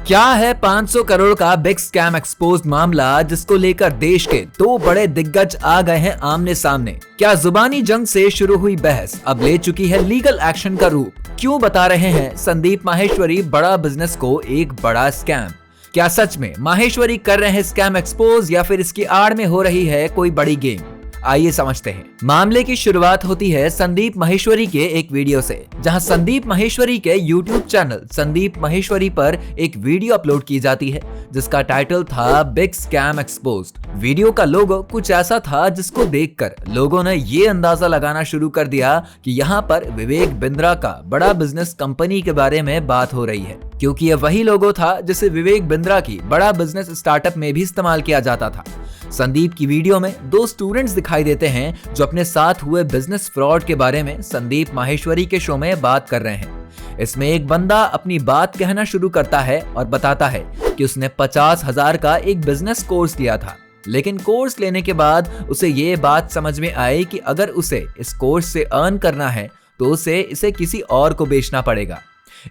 क्या है 500 करोड़ का बिग स्कैम एक्सपोज्ड मामला जिसको लेकर देश के दो बड़े दिग्गज आ गए हैं आमने सामने। क्या जुबानी जंग से शुरू हुई बहस अब ले चुकी है लीगल एक्शन का रूप? क्यों बता रहे हैं संदीप माहेश्वरी बड़ा बिजनेस को एक बड़ा स्कैम? क्या सच में माहेश्वरी कर रहे हैं स्कैम एक्सपोज या फिर इसकी आड़ में हो रही है कोई बड़ी गेम? आइए समझते हैं। मामले की शुरुआत होती है संदीप माहेश्वरी के एक वीडियो से, जहां संदीप माहेश्वरी के YouTube चैनल संदीप माहेश्वरी पर एक वीडियो अपलोड की जाती है जिसका टाइटल था बिग स्कैम एक्सपोज्ड। वीडियो का लोगो कुछ ऐसा था जिसको देखकर लोगों ने ये अंदाजा लगाना शुरू कर दिया कि यहाँ पर विवेक बिंद्रा का बड़ा बिजनेस कंपनी के बारे में बात हो रही है, क्योंकि यह वही लोगो था जिसे विवेक बिंद्रा की बड़ा बिजनेस स्टार्टअप में भी इस्तेमाल किया जाता था। संदीप की वीडियो में दो स्टूडेंट्स दिखाई देते हैं जो अपने साथ हुए बिजनेस फ्रॉड के बारे में संदीप माहेश्वरी के शो में बात कर रहे हैं। इसमें एक बंदा अपनी बात कहना शुरू करता है और बताता है कि उसने 50,000 का एक बिजनेस कोर्स लिया था, लेकिन कोर्स लेने के बाद उसे ये बात समझ में आई कि अगर उसे इस कोर्स से अर्न करना है तो उसे इसे किसी और को बेचना पड़ेगा।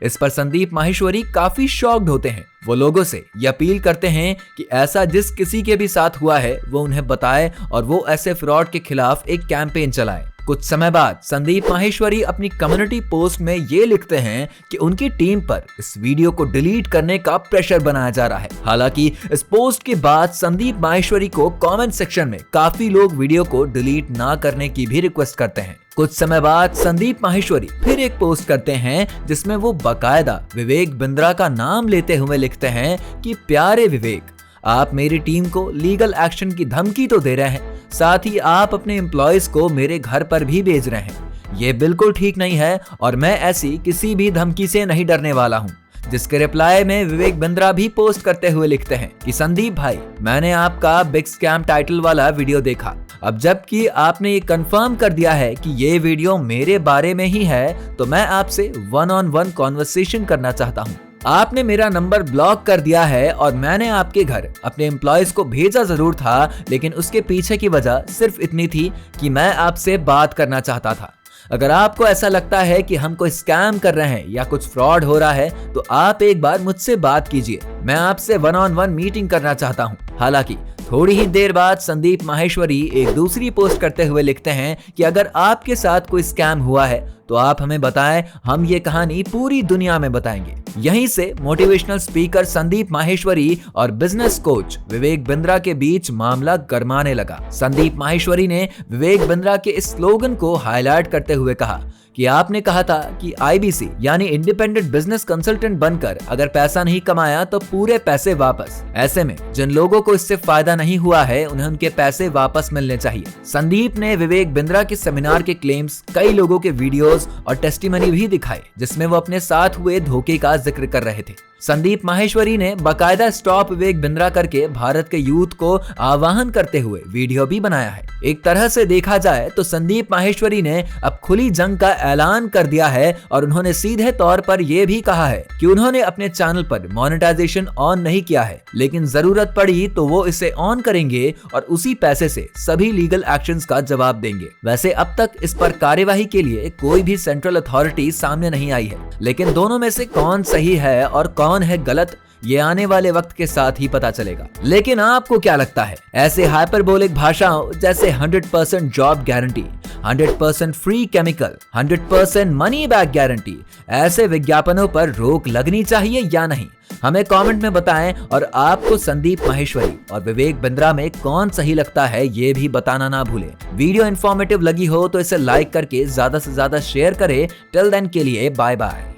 इस पर संदीप माहेश्वरी काफी शॉक्ड होते हैं। वो लोगों से ये अपील करते हैं कि ऐसा जिस किसी के भी साथ हुआ है वो उन्हें बताए और वो ऐसे फ्रॉड के खिलाफ एक कैंपेन चलाए। कुछ समय बाद संदीप माहेश्वरी अपनी कम्युनिटी पोस्ट में ये लिखते हैं कि उनकी टीम पर इस वीडियो को डिलीट करने का प्रेशर बनाया जा रहा है। हालांकि इस पोस्ट के बाद संदीप माहेश्वरी को कमेंट सेक्शन में काफी लोग वीडियो को डिलीट ना करने की भी रिक्वेस्ट करते हैं। कुछ समय बाद संदीप माहेश्वरी फिर एक पोस्ट करते हैं जिसमें वो बाकायदा विवेक बिंद्रा का नाम लेते हुए लिखते हैं कि प्यारे विवेक, आप मेरी टीम को लीगल एक्शन की धमकी तो दे रहे हैं, साथ ही आप अपने एम्प्लॉयज को मेरे घर पर भी भेज रहे हैं। ये बिल्कुल ठीक नहीं है और मैं ऐसी किसी भी धमकी से नहीं डरने वाला हूँ। जिसके रिप्लाई में विवेक बिंद्रा भी पोस्ट करते हुए लिखते हैं कि संदीप भाई, मैंने आपका बिग स्कैम टाइटल वाला वीडियो देखा। अब जबकि आपने ये कंफर्म कर दिया है कि ये वीडियो मेरे बारे में ही है, तो मैं आपसे 1-on-1 कॉन्वर्सेशन करना चाहता हूँ। आपने मेरा नंबर ब्लॉक कर दिया है और मैंने आपके घर अपने एम्प्लॉयज को भेजा जरूर था, लेकिन उसके पीछे की वजह सिर्फ इतनी थी कि मैं आपसे बात करना चाहता था। अगर आपको ऐसा लगता है कि हम कोई स्कैम कर रहे हैं या कुछ फ्रॉड हो रहा है तो आप एक बार मुझसे बात कीजिए, मैं आपसे 1-on-1 मीटिंग करना चाहता हूँ। हालांकि थोड़ी ही देर बाद संदीप माहेश्वरी एक दूसरी पोस्ट करते हुए लिखते हैं कि अगर आपके साथ कोई स्कैम हुआ है तो आप हमें बताएं, हम ये कहानी पूरी दुनिया में बताएंगे। यहीं से मोटिवेशनल स्पीकर संदीप माहेश्वरी और बिजनेस कोच विवेक बिंद्रा के बीच मामला गरमाने लगा। संदीप माहेश्वरी ने विवेक बिंद्रा के इस स्लोगन को हाईलाइट करते हुए कहा कि आपने कहा था कि IBC यानी इंडिपेंडेंट बिजनेस कंसल्टेंट बनकर अगर पैसा नहीं कमाया तो पूरे पैसे वापस। ऐसे में जिन लोगों को इससे फायदा नहीं हुआ है उन्हें उनके पैसे वापस मिलने चाहिए। संदीप ने विवेक बिंद्रा के सेमिनार के क्लेम्स, कई लोगों के वीडियोस और टेस्टिमनी भी दिखाए जिसमें वो अपने साथ हुए धोखे का जिक्र कर रहे थे। संदीप माहेश्वरी ने बाकायदा स्टॉप विवेक बिंद्रा करके भारत के यूथ को आह्वान करते हुए वीडियो भी बनाया है। एक तरह से देखा जाए तो संदीप माहेश्वरी ने अब खुली जंग का ऐलान कर दिया है और उन्होंने सीधे तौर पर यह भी कहा है कि उन्होंने अपने चैनल पर मोनेटाइजेशन ऑन नहीं किया है, लेकिन जरूरत पड़ी तो वो इसे ऑन करेंगे और उसी पैसे से सभी लीगल एक्शंस का जवाब देंगे। वैसे अब तक इस पर कार्यवाही के लिए कोई भी सेंट्रल अथॉरिटी सामने नहीं आई है, लेकिन दोनों में से कौन सही है और कौन है गलत, ये आने वाले वक्त के साथ ही पता चलेगा। लेकिन आपको क्या लगता है, ऐसे हाइपरबोलिक भाषाओं जैसे 100% job guarantee, 100% free chemical, 100% money back guarantee, ऐसे विज्ञापनों पर रोक लगनी चाहिए या नहीं? हमें कमेंट में बताएं और आपको संदीप माहेश्वरी और विवेक बिंद्रा में कौन सही लगता है ये भी बताना ना भूलें। वीडियो इन्फॉर्मेटिव लगी हो तो इसे लाइक करके ज्यादा से ज्यादा शेयर करें। टिल देन के लिए बाय बाय।